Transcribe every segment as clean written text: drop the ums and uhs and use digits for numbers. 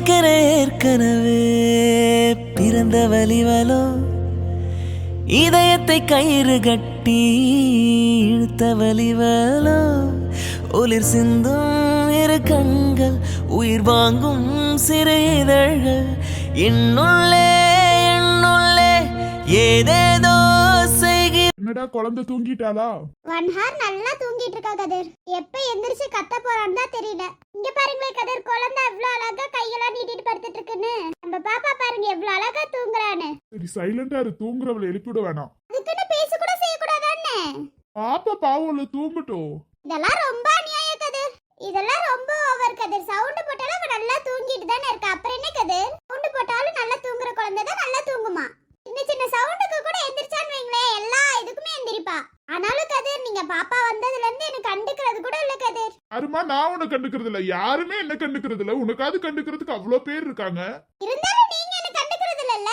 எனக்கென ஏற்கனவே பிறந்த வலிவலோ இதயத்தை கயிறு கட்டி இழுத்த வலிவலோ ஒளிர் சிந்தும் இரு கண்கள் உயிர் வாங்கும் சிறு இதழ்கள் என்னுள்ளே ஏதேதோ செய்கிறேன். என்னடா குழந்தை தூங்கிட்டாளா? 1 hour நல்லா தூங்கிட்டு இருக்கா கதிர். எப்ப எந்திரிச்சு கத்த போறான்னு தான் தெரியல. இங்க பாருங்களே கதிர், குழந்தை எவ்வளவு அழகா கையெல்லாம் நீட்டிட்டு படுத்துட்டு இருக்குன்னு. நம்ம பாப்பா பாருங்க எவ்வளவு அழகா தூங்குறான்னு. சரி சைலண்டா இரு, தூங்குறவளை எழுப்பிட வேணாம். அதுக்குன்னு பேச கூட செய்ய கூடாதானே? பாப்பா பாவம்ல தூங்கட்டும். இதெல்லாம் ரொம்ப அநியாயம் கதிர். இதெல்லாம் ரொம்ப ஓவர் கதிர். சவுண்ட் போட்டாலும் அவ நல்லா தூங்கிட்டு தானே இருக்கா. அப்புறம் என்ன கதிர்? சவுண்ட் போட்டாலும் நல்லா தூங்குற குழந்தை தான் நல்லா தூங்குமா. சின்ன சின்ன சவுண்டுக்கு கூட எந்திரிச்சான்னு வைங்களே, எல்லா இதுக்குமே எந்திரிப்பா. ஆனாலும் கதிர், நீங்க பாப்பா வந்ததுல இருந்து எனக்கு கண்டுக்கிறது கூட இல்ல கதிர். அருமா, நான் உன்னை கண்டுக்கிறது இல்ல, யாருமே என்ன கண்டுக்கிறது இல்ல. உனக்காவது கண்டுக்கிறதுக்கு அவ்வளவு பேர் இருக்காங்க. இருந்தாலும் நீங்க என்ன கண்டுக்கிறது இல்லல்ல.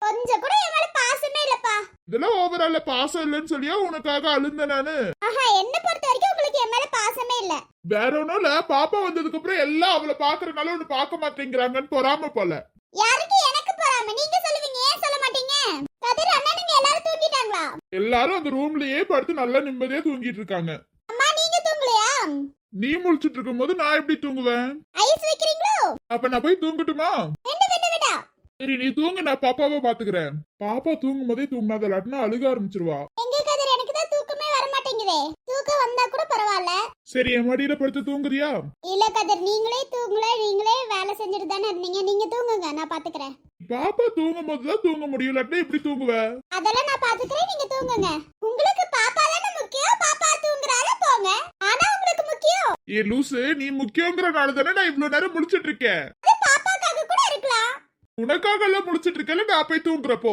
கொஞ்சம் கூட என் மேல பாசமே இல்லப்பா. இதெல்லாம் ஓவரால பாசம் இல்லன்னு சொல்லியா உனக்காக அழுந்த நானு. ஆஹா, என்ன பொறுத்த வரைக்கும் உங்களுக்கு என் மேல பாசமே இல்ல. வேற ஒண்ணும் இல்ல, பாப்பா வந்ததுக்கு அப்புறம் எல்லாம் அவளை பாக்குறதுனால ஒண்ணு பாக்க மாட்டேங்கிறாங்கன்னு பொறாம போல. யாருக்கு எனக்கு பொறாம? நீங்க சொல்லுவீங்க, ஏன் சொல்ல மாட்டீங்க? கதிர் அண்ணா, நீங்க எல்லாரும் தூங்கிட்டாங்களா? எல்லாரும் அந்த ரூம்லயே படுத்து நல்லா நிம்மதியா தூங்கிட்டு இருக்காங்க. அம்மா, நீங்க தூங்கலையா? நீ முழிச்சிட்டு இருக்கும் போது நான் எப்படி தூங்குவேன்? ஐஸ் வைக்கிறீங்களோ? அப்ப நான் போய் தூங்கட்டுமா? வேண்டாம் வேண்டாம் வேண்டாம். சரி நீ தூங்கு, நான் பாப்பாவை பாத்துக்கிறேன். பாப்பா தூங்கும் போதே தூங்கினாத, இல்லாட்டினா அழுக ஆரம்பிச்சிருவா. எங்க கதிர், எனக்கு தான் தூக்கமே வர மாட்டேங்குதே. தூக்கம் வந்தா கூட பரவாயில்ல. சரி என் மடியில படுத்து தூங்குறியா? இல்ல கதிர், நீங்களே தூங்கல, நீங்களே வேலை செஞ்சுட்டு தானே இருந்தீங்க. நீங்க தூங்குங்க, நான் பாத்துக்கிறேன். பாப்பா தூங்கும் போதுதான் தூங்க முடியும், இல்லாட்டினா எப்படி தூங்குவ? அதெல்லாம் நான் பாத்துக்கிறேன், நீங்க தூங்குங்க. உங்களுக்கு பாப்பா தானே முக்கியம். பாப்பா தூங்குறால போங்க. ஆனா உங்களுக்கு முக்கியம். ஏ லூசு, நீ முக்கியங்கிறனால தானே நான் இவ்வளவு நேரம் முழிச்சிட்டு இருக்கேன். அது பாப்பாக்காக கூட இருக்கலாம். உனக்காக எல்லாம் முழிச்சிட்டு இருக்கல, நான் போய் தூங்குறப்போ.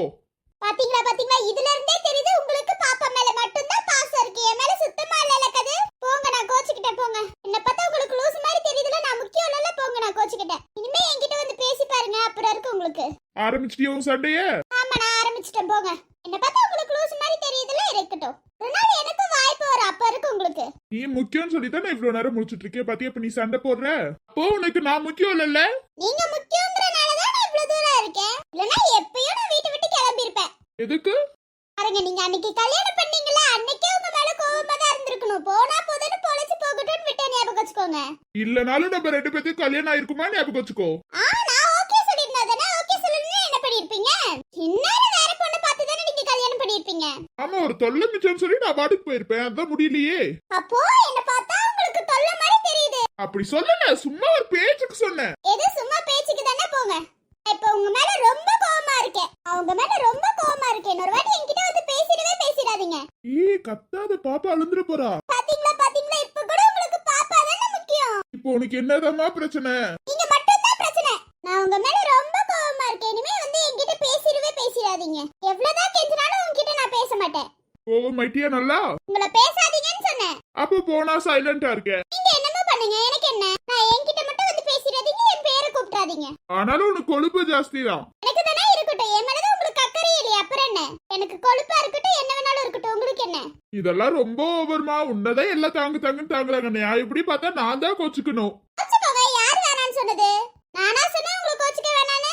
பாத்தீங்களா பாத்தீங்களா, இதுல இருந்தே தெரியுது உங்களுக்கு பாப்பா மேல மட்டும்தான் பாசம் இருக்கு. என் மேல சுத்தமா இல்ல கது. போங்க, நான் கோச்சிக்கிட்டேன் போங்க. என்ன பார்த்தா உங்களுக்கு லூஸ் மாதிரி தெரியுதுல, நான் முக்கியம் இல்ல. போங்க, நான் கோச்சிக்கிட்டேன். இனிமே என்கிட்ட வந்து பேசி பாருங்க, அப்புறம் இருக்கு உங்களுக்கு. ஆரம்பிச்சிட்டியா உன் சண்டைய? ஆமா, நான் ஆரம்பிச்சிட்டேன் போங்க. என்ன பார்த்தா உங்களுக்கு லூஸ் மாதிரி தெரியுதுல, இருக்கட்டும். ஒரு நாள் எனக்கு வாய்ப்பு வரும், அப்ப இருக்கு உங்களுக்கு. நீ முக்கியம்னு சொல்லிதான் நான் இவ்வளவு நேரம் முழிச்சிட்டு இருக்கேன். பாத்தியா, இப்ப நீ சண்டை போடுற. அப்போ உனக்கு நான் முக்கியம் இல்ல. நீங்க முக்கியம்ங்கறனாலதான் நான் இவ்வளவு தூரம் இருக்கேன். இல்லனா எப்பயோ நான் வீட்டை விட்டு கிளம்பி இருப்பேன். எதுக்கு? பாருங்க, நீங்க அன்னைக்கு கல்யாணம் பண்ணீங்கல, அன்னைக்கே உங்க மேல கோவமா தான் இருந்திருக்கணும். போனா போதுன்னு பொழைச்சு போகட்டும்னு விட்டு ஞாபகம் வச்சுக்கோங்க. இல்லனாலும் நம்ம ரெண்டு பேத்துக்கு கல்யாணம் ஆயிருக்குமா ஞாபகம் வச்சுக்கோ. நான் ஓகே சொல்லிருந்தா ஓகே சொல்லணும்னு என்ன பண்ணிருப்பீங்க? இன்னொரு வேற பொண்ணு பார்த்து தானே நீங்க கல்யாணம் பண்ணிருப்பீங்க. ஆமா, ஒரு தொல்லை மிச்சம் சொல்லி நான் பாட்டுக்கு போயிருப்பேன். அதான் முடியலையே. அப்போ என்ன பார்த்தா உங்களுக்கு தொல்லை மாதிரி தெரியுது. அப்படி சொல்லல, சும்மா ஒரு பேச்சுக்கு சொன்னேன். ஏதோ சும்மா பேச்சுக்கு தானே. போங்க. இப்போ உங்க மேல ரொம்ப கோவமா இருக்கேன். அவங்க மேல ரொம்ப கோவமா இருக்கேன். ஒரு வாட்டி என்கிட்ட வந்து பேசிடாதீங்க. கத்தாத, பாப்பா அழுந்துற போறா. பாத்தீங்களா பாத்தீங்களா, இப்ப கூட உங்களுக்கு பாப்பா தானே முக்கியம். இப்போ உனக்கு என்னதாம்மா பிரச்சனை? நீங்க மட்டும் தான் பிரச்சனை. நான் உங்க மேல ரொம்ப கோவமா இருக்கேன். இனிமே வந்து என்கிட்ட பேசிடாதீங்க. எவ்வளவுதான் கெஞ்சினாலும் உங்ககிட்ட நான் பேச மாட்டேன். கோவம் மைட்டியா நல்லா? உங்களை பேசாதீங்கன்னு சொன்னேன். அப்ப போனா சைலண்டா இருக்க. நீங்க என்னமோ பண்ணுங்க, எனக்கு என்ன. நான் என்கிட்ட மட்டும் வந்து பேசிடாதீங்க, என் பேரை கூப்பிடாதீங்க. ஆனாலும் உனக்கு கொழுப்பு ஜாஸ்தி தான். எனக்கு தானே இருக்கட்டும், என் மேலதான் உங்களுக்கு அக்கறை இல்லையா? அப்புறம் என்ன? எனக்கு கொழுப்பா இருக்கட்டும், என்ன வேணாலும் இருக்கட்டும், உங்களுக்கு என்ன? இதெல்லாம் ரொம்ப ஓவர்மா. உன்னதான் எல்லாம் தாங்குன்னு தாங்குறாங்க. நான் இப்படி பார்த்தா நான் தான் கோச்சுக்கணும். கோச்சுக்கோங்க. யார் வேணான்னு சொன்னது? நானா சொன்னேன் உங்களுக்கு கோச்சுக்க வேணான்னு?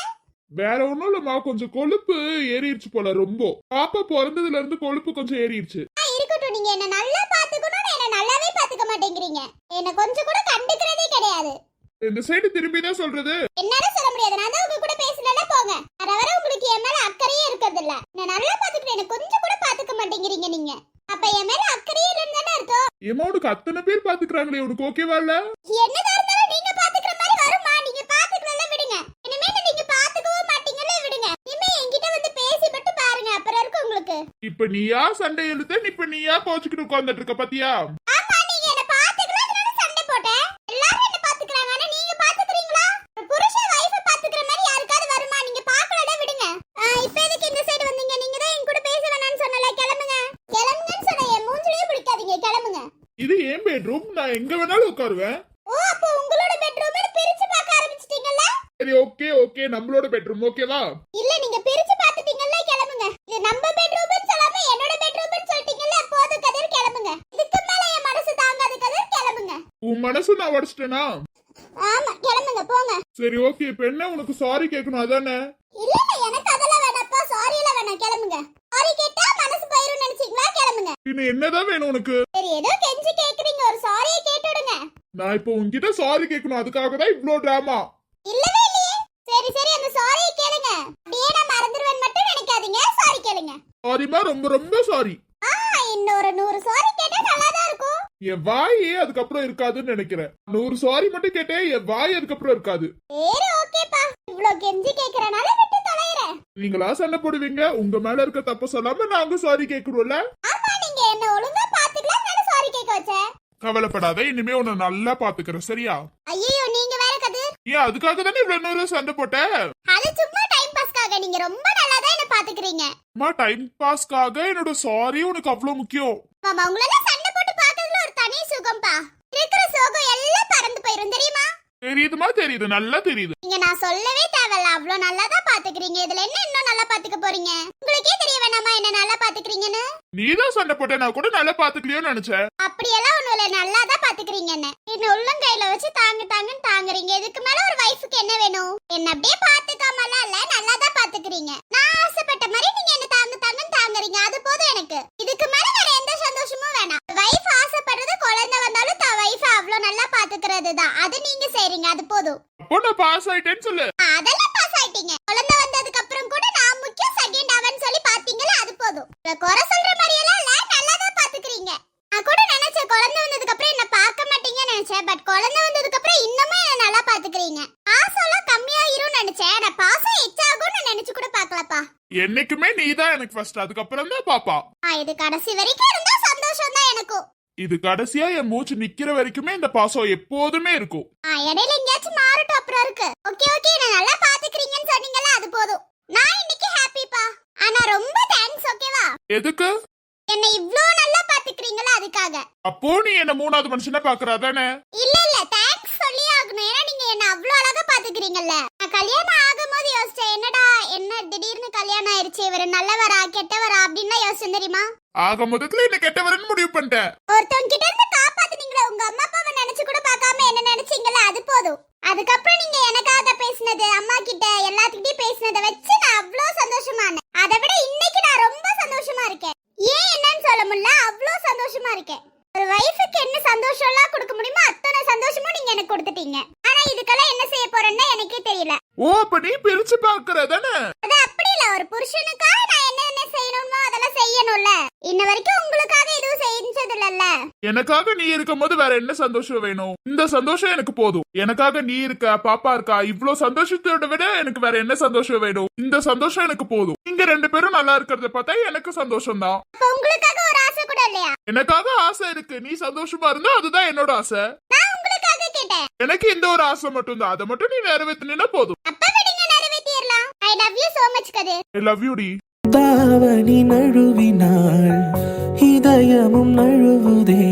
வேற ஒண்ணும் இல்லம்மா, கொஞ்சம் கொழுப்பு ஏறிடுச்சு போல. ரொம்ப பாப்பா பிறந்ததுல இருந்து கொழுப்பு கொஞ்சம் ஏறிடுச்சு. இருக்கட்டும், நீங்க என்ன நல்லா பாத்துக்கணும், என்ன நல்லாவே பாத்துக்க மாட்டேங்கிறீங்க. என்ன கொஞ்சம் கூட கண்டுக்கிறதே கிடையாது. இந்த சைடு திரும்பி தான் சொல்றது. என்னால சொல்ல முடியாது, நான் தான் உங்க கூட பேசலன்னா போங்க. வர உங்களுக்கு என் மேல அக்கறையே இருக்கிறது இல்ல. நான் நல்லா பாத்துக்கிட்டு என்ன கொஞ்சம் கூட பாத்துக்க மாட்டேங்கிறீங்க நீங்க. அப்ப என் மேல அக்கறையே இல்லைன்னு தானே அர்த்தம். ஏமா, உனக்கு அத்தனை பேர் பாத்துக்கிறாங்களே, உனக்கு ஓகேவா இல்ல? என்னதா இருந்தாலும் நீங்க பாத்துக்கிற மாதிரி வருமா? நீங்க பாத்துக்கல விடுங்க. இனிமே நீங்க பாத்துக்கவும் மாட்டீங்கல்ல, விடுங்க. இனிமே என்கிட்ட வந்து பேசி மட்டும் பாருங்க, அப்புறம் இருக்கு உங்களுக்கு. இப்ப நீயா சண்டை எழுத, இப்ப நீயா கோச்சுக்கிட்டு உட்கார்ந்துட்டு இருக்க பாத்தியா? ஆமா, நீங்க என்ன பாத்துக்கலன்னு சண்டை போட்டேன். எல்லாரும் என்ன பாத்துக்கறாங்க, ஆனா நீங்க பாத்துக்கறீங்களா? புருஷன் வைஃப பாத்துக்கிற மாதிரி யாருக்காவது வருமா? நீங்க பாக்கலடா, விடுங்க. இப்போ எதுக்கு இந்த சைடு வந்தீங்க? நீங்க தான் என் கூட பேச வேணாம்னு சொன்னல. கிளம்புங்க. கிளம்புங்கன்னு சொன்ன, என் மூஞ்சிலேயே பிடிக்காதீங்க. கிளம்புங்க. இது ஏன் பெட்ரூம், நான் எங்க வேணாலும் உட்காருவேன். ஓ, அப்ப உங்களோட பெட்ரூம்னு பிரிச்சு பார்க்க ஆரம்பிச்சிட்டீங்கல்ல? சரி, ஓகே ஓகே, நம்மளோட பெட்ரூம் ஓகேவா? இல்ல, நீங்க பிரிச்சு பார்த்துட்டீங்கல்ல. கிளம்புங்க. இது நம்ம பெட்ரூம்னு சொல்லாம என்னோட பெட்ரூம்னு சொல்லிட்டீங்கல்ல. போதும் கதிர், கிளம்புங்க. இதுக்கு மேல என் மனசு தாங்காது கதிர், கிளம்புங்க. உன் மனசு நான் உடைச்சிட்டேனா? ஆமா, கிளம்புங்க. போங்க. போங்க. சரி ஓகே, இப்ப என்ன உனக்கு சாரி கேட்கணும் அதானே? இல்ல எனக்கு அதெல்லாம் வேணாப்பா, சாரி எல்லாம் வேணாம், கிளம்புங்க. சாரி கேட்டா மனசு போயிரும் நினைச்சீங்களா? கிளம்புங்க. இன்னும் என்னதான் வேணும் உனக்கு? சரி ஏதோ கெஞ்சி கேக்குறீங்க, ஒரு சாரியை கேட்டுடுங்க. நான் இப்போ உன்கிட்ட சாரி கேட்கணும், அதுக்காக தான் இவ்ளோ டிராமா. இல்லவே இல்லையே. சரி சரி அந்த சாரியை கேளுங்க. அப்படியே நான் மறந்துடுவேன் மட்டும் நினைக்காதீங்க, சாரி கேளுங்க. சாரிமா, ரொம்ப ரொம்ப சாரி. இன்னொரு 100 சாரி கேட்டா நல்லா தான் இருக்கும். என் வாய் அதுக்கப்புறம் இருக்காதுன்னு நினைக்கிறேன். 100 சாரி மட்டும் கேட்டேன், என் வாய் அதுக்கப்புறம் இருக்காது. சரி ஓகேப்பா, இவ்ளோ கெஞ்சி கேக்குறனால விட்டு தொலைறேன். நீங்களா சண்டை போடுவீங்க, உங்க மேல இருக்க தப்பு சொல்லாம நாங்க சாரி கேக்குறோம்ல. ஆமா, நீங்க என்ன ஒழுங்கா பாத்துக்கலாம் தான சாரி கேட்க வச்சேன். கவலைப்படாத, இனிமே உன்னை நல்லா பாத்துக்கிறேன், சரியா? ஐயோ நீங்க வேற கதிர். ஏன் அதுக்காக தானே இவ்வளவு நேரம் சண்டை போட்ட? அது சும்மா டைம் பாஸ்க்காக. நீங்க ரொம்ப நல்லா தான் என்ன பாத்துக்கிறீங்க. அம்மா, டைம் பாஸ்க்காக என்னோட சாரி உனக்கு அவ்வளவு முக்கியம்? மாமா உங்களால சண்டை போட்டு பாக்குறதுல ஒரு தனி சுகம்பா. இருக்கிற சோகம் எல்லாம் பறந்து போயிரும் தெரியுமா? தெரியுதுமா? தெரியுது, நல்லா தெரியுது. நீங்க நான் சொல்லவே தேவையில்ல, அவ்ளோ நல்லா தான் பாத்துக்கிறீங்க. இதுல என்ன இன்னும் நல்லா பாத்துக்க போறீங்க? உங்களுக்கே தெரிய வேணாமா என்ன நல்லா பாத்துக்கிறீங்கன்னு? நீதான் சண்டை போட்ட, நான் கூட நல்லா பாத்துக்கலையோன்னு நினைச்சேன். அப்படியெல்லாம் ஒண்ணும் இல்ல, நல்லா தான் பாத்துக்கிறீங்க. என்ன உள்ளங்கையில வச்சு தாங்க தாங்கன்னு தாங்குறீங்க. இதுக்கு மேல ஒரு வைஃப்க்கு என்ன வேணும்? என்ன அப்படியே பாத்துக்காமலாம் இல்ல, நல்லா தான் பாத்துக்கிறீங்க. நான் ஆசைப்பட்ட மாதிரி நீங்க என்ன தாங்க தாங்கன்னு தாங்குறீங்க, அது போதும் எனக்கு. இதுக்கு மேல வேற எந்த சந்தோஷமும் வேணாம். வைஃப் ஆசைப்படுறது குழந்தை வந்தாலும் தான் வைஃப் அவ்ளோ நல்லா பாத்துக்கிறது தான். அது நீங்க செய்றீங்க, அது போதும். அப்போ நான் பாஸ் ஆயிட்டேன்னு சொல்லு. அதெல்லாம் பாஸ் ஆயிட்டீங்க. குழந்தை வந்ததுக்கு அப்புறம் கூட நான் முக்கியம், செகண்ட் அவன் சொல்லி பாத்தீங்களா, அது போதும். குறை சொல்ற மாதிரி எல்லாம் இல்ல, நல்லா தான் பாத்துக்கிறீங்க. நான் கூட நினைச்சேன் குழந்தை வந்ததுக்கு அப்புறம் என்ன பார்க்க மாட்டீங்கன்னு நினைச்சேன். பட் குழந்தை வந்ததுக்கு அப்புறம் இன்னமும் என்ன நல்லா பாத்துக்கிறீங்க. பாசம் எல்லாம் கம்மியாயிரும்னு நினைச்சேன், நான் பாசம் எச்சாகும்னு நினைச்சு கூட பாக்கலப்பா. என்னைக்குமே நீதான் எனக்கு ஃபர்ஸ்ட், அதுக்கப்புறம் தான் பாப்பா. இது கடைசி வரைக்கும் இருந்தா சந்தோஷம் தான் எனக்கும். இது கடைசியா என் மூச்சு நிக்கிற வரைக்குமே இந்த பாசம் எப்போதுமே இருக்கும். இடையில எங்கேயாச்சும் மாறட்டும் அப்புறம் இருக்கு. ஓகே ஓகே, நான் நல்லா பாத்துக்கிறீங்கன்னு சொன்னீங்கல்ல, அது போதும். நான் இன்னைக்கு ஹாப்பிப்பா. ஆனா ரொம்ப தேங்க்ஸ், ஓகேவா? எதுக்கு? என்ன இவ்ளோ நல்லா பாத்துக்கிறீங்களா, அதுக்காக. அப்போ நீ என்ன மூணாவது மனுஷனா பாக்குறா தானே? இல்ல இல்ல, தேங்க்ஸ் சொல்லி ஆகணும். ஏன்னா நீங்க என்ன அவ்ளோ அழகா பாத்துக்கிறீங்கல்ல. நான் கல்யாணம் ஆகும்போது யோசிச்சேன், என்னடா என்ன திடீர்னு கல்யாணம் ஆயிருச்சு, இவரு நல்லவரா கெட்டவரா அப்படின்னு யோசிச்சேன் தெரியுமா? ஆக மொத்தத்துல என்ன கெட்டவரன்னு முடிவு பண்ணிட்டேன். ஒருத்தவங்க கிட்ட இருந்து காப்பாத்துனீங்களா, உங்க அம்மா அப்பாவை நினைச்சு கூட பார்க்காம என்ன நினைச்சீங்கல்ல, அது போதும். அதுக்கப்புறம் நீங்க எனக்காக பேசினது, அம்மா கிட்ட எல்லாத்துக்கிட்டையும் பேசினதை வச்சு நான் அவ்ளோ சந்தோஷமானேன். அதை விட இன்னைக்கு நான் ரொம்ப சந்தோஷமா இருக்கேன். ஏன் என்னன்னு சொல்ல முடியல, அவ்ளோ சந்தோஷமா இருக்கேன். ஒரு வைஃபுக்கு என்ன சந்தோஷம் எல்லாம் கொடுக்க முடியுமோ அத்தனை சந்தோஷமும் நீங்க எனக்கு கொடுத்துட்டீங்க. ஆனா இதுக்கெல்லாம் என்ன செய்ய போறேன்னு எனக்கே தெரியல. ஓ, அப்ப நீ பிரிச்சு பாக்குற தானே? அது அப்படி இல்ல, ஒரு புருஷனுக்காக நான் என்ன செய்யணுமோ அதெல்லாம் செய்யணும்ல. இன்ன வரைக்கும் உங்களுக்காக எதுவும் செஞ்சது இல்லல்ல. எனக்காக நீ இருக்கும்போது வேற என்ன சந்தோஷம் வேணும்? இந்த சந்தோஷம் எனக்கு போதும். எனக்காக நீ இருக்க, பாப்பா இருக்கா, இவ்ளோ சந்தோஷத்தோட விட எனக்கு வேற என்ன சந்தோஷம் வேணும்? இந்த சந்தோஷம் எனக்கு போதும். நீங்க 2 பேரும் நல்லா இருக்கிறத பார்த்தா எனக்கு சந்தோஷம் தான். அப்ப உங்களுக்காக ஒரு ஆசை கூட இல்லையா? எனக்காக ஆசை இருக்கு, நீ சந்தோஷமா இருந்தா அதுதான் என்னோட ஆசை. நான் உங்களுக்காக கேட்டேன். எனக்கு இந்த ஒரு ஆசை மட்டும் தான், அதை மட்டும் நீ நிறைவேற்றினா போதும். அப்ப விடுங்க, நிறைவேற்றிடலாம். I love you so much Kathir. I love you டி. தாவணி நழுவினாள் இதயமும் நழுவுதே,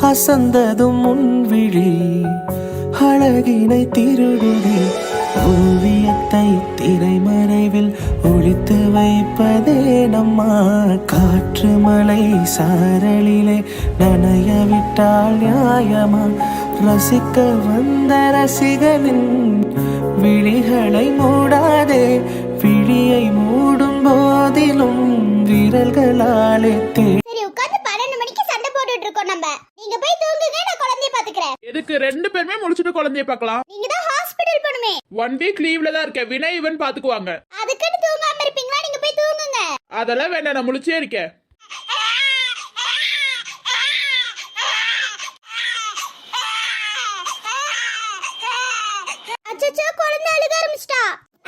அசந்ததும் முன்விழி அழகினை திருடுதே, ஓவியத்தை திரைமறைவில் ஒளித்து வைப்பதே நம்மா, காற்று மலை சாரலிலே நனைய விட்டால் நியாயமா, ரசிக்க வந்த ரசிகனின் விழிகளை மூடாதே, விழியை மூடும் போதிலும் விரல்களாலே சரி உட்கார்ந்து 12 மணிக்கு சண்டை போட்டுட்டு இருக்கோம் நம்ம. நீங்க போய் தூங்குங்க, நான் குழந்தைய பாத்துக்கிறேன். எதுக்கு 2 பேருமே முடிச்சிட்டு குழந்தைய பார்க்கலாம்? நீங்க தான் ஹாஸ்பிடல் போணுமே. 1 வீக் லீவ்ல தான் இருக்கேன், வினய் இவன் பாத்துக்குவாங்க. அதுக்குன்னு தூங்காம இருப்பீங்களா? நீங்க போய் தூங்குங்க. அதெல்லாம் வேண்டாம், நான் முழிச்சே இருக்கேன். அச்சச்சோ, குழந்தை அழுக ஆரம்பிச்சிட்டா.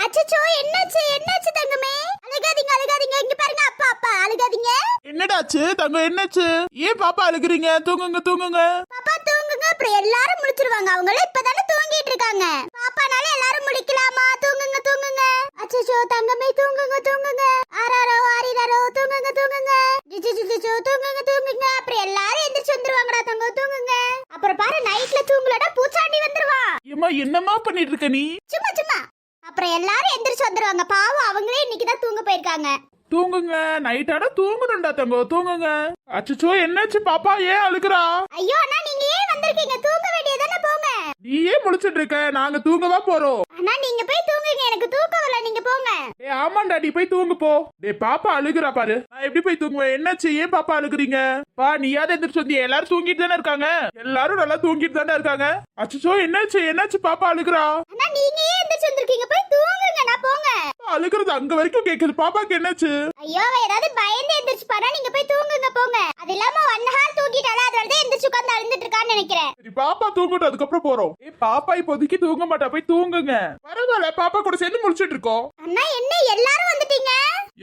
அச்சச்சோ, என்னாச்சு என்னாச்சு தங்கமே? அழுகாதீங்க அழுகாதீங்க, இங்க பாருங்க, அப்பா அப்பா அழுகாதீங்க. என்னடாச்சு தங்கம், என்னாச்சு? ஏன் பாப்பா அழுகுறீங்க? தூங்குங்க தூங்குங்க. பாப்பா தூங்குங்க, அப்புறம் எல்லாரும் முழிச்சிருவாங்க. அவங்களே இப்பதானே தூங்கிட்டு இருக்காங்க. பாப்பானால எல்லாரும் முழிக்கலாமா? தூங்குங்க தூங்குங்க. அச்சச்சோ தங்கமே, தூங்குங்க தூங்குங்க. ஆராரோ ஆரிராரோ, தூங்குங்க தூங்குங்க. ஜிஜிஜிஜோ, தூங்குங்க தூங்குங்க. அப்புறம் எல்லாரும் எந்திரிச்சு வந்துருவாங்கடா தங்கம், தூங்குங்க. அப்புறம் பாரு, நைட்ல தூங்கலடா பூச்சாண்டி வந்துருவா. ஏமா என்னமா பண்ணிட்டு இருக்க நீ? சும்மா சும்மா. அப்புறம் எல்லாரும் எந்திரிச்சு வந்துருவாங்க. பாவம், அவங்களே இன்னைக்குதான் தூங்க போயிருக்காங்க. தூங்குங்க, நைட்டாட தூங்கணும்டா தங்கம், தூங்குங்க. அச்சச்சோ, என்னாச்சு பாப்பா, ஏன் அழுகுறா? ஐயோ அண்ணா, நீங்க ஏன் வந்திருக்கீங்க? தூங்க வேண்டியதானே, போங்க. நீயே முழிச்சிட்டு இருக்க, நாங்க தூங்கவா போறோம். அண்ணா நீங்க போய் தூங்குங்க, எனக்கு தூக்கம் வரல, நீங்க போங்க. ஏய் ஆமாண்டா, நீ போய் தூங்கு போ. டேய் பாப்பா அழுகுறா பாரு, நான் எப்படி போய் தூங்குவேன்? என்னாச்சு, ஏன் பாப்பா அழுகுறீங்க? பா நீயாவது எந்திரிச்சு வந்தியா? எல்லாரும் தூங்கிட்டு தானே இருக்காங்க, எல்லாரும் நல்லா தூங்கிட்டு தானே இருக்காங்க. அச்சோ என்னாச்சு, என்னாச்சு பாப்பா அழுகுறா? அண்ணா நீங்க ஏன் எந்திரிச்சு வந்திருக்கீங்க? போய் தூங்குங்க, நான் போங்க. அழுகுறது அங்க வரைக்கும் கேக்குது, பாப்பாக்கு என்னாச்சு? ஐயோ அவ ஏதாவது பயந்து எந்திரிச்சு பாரா, நீங்க போய் தூங்குங்க போங்க. அது இல்லாம 1 ஹவர் தூங்கிட்டால, அதனால தான் எந்திரிச்சு உட்கார்ந்து அழுந்துட்டு இருக்கான்னு நினைக்கிறேன். சரி பாப்பா தூங்கட்டும், அதுக்கப்புறம் போறோம். ஏய் பாப்பா இப்போதைக்கு தூங்க மாட்டா, போய் தூங்குங்க. பரவாயில்ல, பாப்பா கூட சேர்ந்து முடிச்சிட்டு இருக்கோம். அண்ணா என்ன எல்லாரும் வந்துட்டீங்க?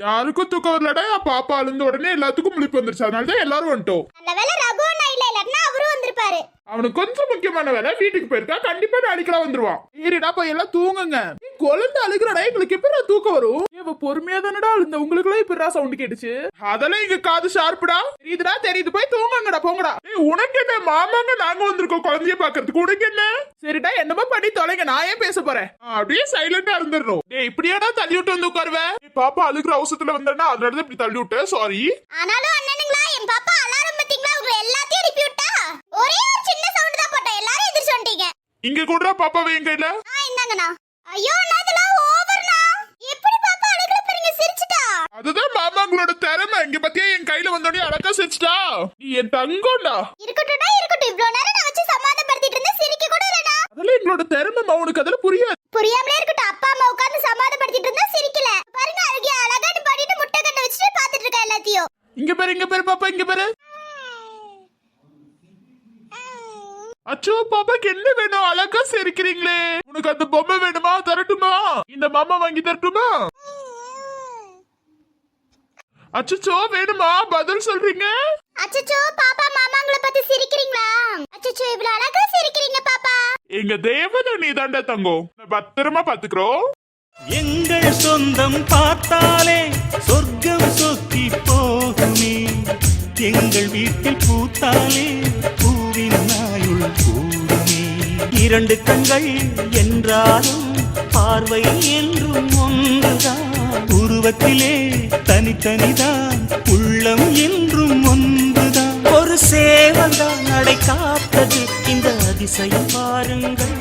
யாருக்கும் தூக்கம் வரலடா, பாப்பா அழுந்த உடனே எல்லாத்துக்கும் முழிப்பு வந்துருச்சு, அதனாலதான் எல்லாரும் வந்துட்டோம். நல்ல வேளை ரகு அண்ணா இல்ல, இல்லன்னா அவரும் வந்திருப்பாரு. அவனுக்கு கொஞ்சம் முக்கியமான வேலை, வீட்டுக்கு போயிருக்கா, கண்டிப்பா நாளைக்கெல்லாம் வந்துருவான். சரிடா போய் எல்லாம் தூங்குங்க. குழந்தை அழுகிறடா, எங்களுக்கு எப்படா தூக்கம் வரும்? இவ பொறுமையா தானடா அழுந்த, உங்களுக்கு எல்லாம் இப்படா சவுண்ட் கேட்டுச்சு? அதெல்லாம் எங்க காது ஷார்ப்புடா, தெரியுதுடா தெரியுது, போய் தூங்குங்கடா போங்கடா. ஏய் உனக்கு என்ன, மாமாங்க நாங்க வந்திருக்கோம் குழந்தைய பாக்குறதுக்கு, உனக்கு என்ன? சரிடா என்னமோ பண்ணி தொலைங்க, நான் ஏன் பேச போறேன்? அப்படியே சைலண்டா இருந்துடணும். டேய் இப்படியாடா தள்ளி விட்டு வந்து உட்காருவ? பாப்பா அழுகிற அவசரத்துல வந்தா அதனால இப்படி தள்ளி விட்டேன், சாரி. ஆனாலும் அண்ணனுங்களா, என் பாப்பா அலாரம் பத்தீங்களா? உங்களை எல்லாத்தையும் எழுப்பி விட்டா. ஒரே ஒரு சின்ன சவுண்ட் தான் போட்டா, எல்லாரும் எந்திரிச்சு வந்துட்டீங்க. இங்க கூட பாப்பாவை என் கையில. இந்தாங்கண்ணா. ஐயோ அண்ணா இதெல்லாம் ஓவர்ண்ணா. எப்படி பாப்பா அழுகிற பாருங்க, சிரிச்சிட்டா. அதுதான் மாமாங்களோட திறமை. இங்க பத்தியா என் கையில வந்தோடனே அழகா சிரிச்சிட்டா. நீ என் தங்கம்டா. இருக்கட்டும்டா இருக்கட்டும், இவ்வளவு நேரம் நான் வச்சு சமாதானப்படுத்திட்டு இருந்தேன், சிரிக்க கூட இல்லடா. அதெல்லாம் எங்களோட திறமை, உனக்கு அதெல்லாம் புரியாது. புரியாமலே இருக்கட்டும், அப்பா அம்மா உட்கார்ந்து சமாதானப்படுத்திட்டு இருந்தா சிரிக்கல. பாருங்க அழகிய அழகான்னு பாடிட்டு முட்டை கண்ணை வச்சுட்டு பாத்துட்டு இருக்கா எல்லாத்தையும். இங்க பாரு பாப்பா, இங்க பாரு. அச்சோ பாப்பாக்கு என்ன வேணும், அழகா சிரிக்கிறீங்களே. உனக்கு அந்த பொம்மை வேணுமா, தரட்டுமா? இந்த மாமா வாங்கி தரட்டுமா? அச்சோ வேணுமா, பதில் சொல்றீங்க? அச்சச்சோ பாப்பா மாமாங்களை பத்தி சிரிக்கிறீங்களா? அச்சச்சோ இவ்வளவு அழகா சிரிக்கிறீங்க பாப்பா. எங்க தேவதை நீ தாண்டா தங்கம், பத்திரமா பாத்துக்கிறோம். எங்கள் சொந்தம் பார்த்தாலே சொர்க்கம் சொத்தி போகுமே, எங்கள் வீட்டில் பூத்தாலே பூவின் நாயுள் கூடுமே. 2 கண்கள் என்றாலும் பார்வை என்றும் ஒன்றுதான், உருவத்திலே தனித்தனிதான், உள்ளம் என்றும் ஒன்றுதான். ஒரு சேவல்தான் நடை காத்தது, இந்த அதிசயம் பாருங்கள்.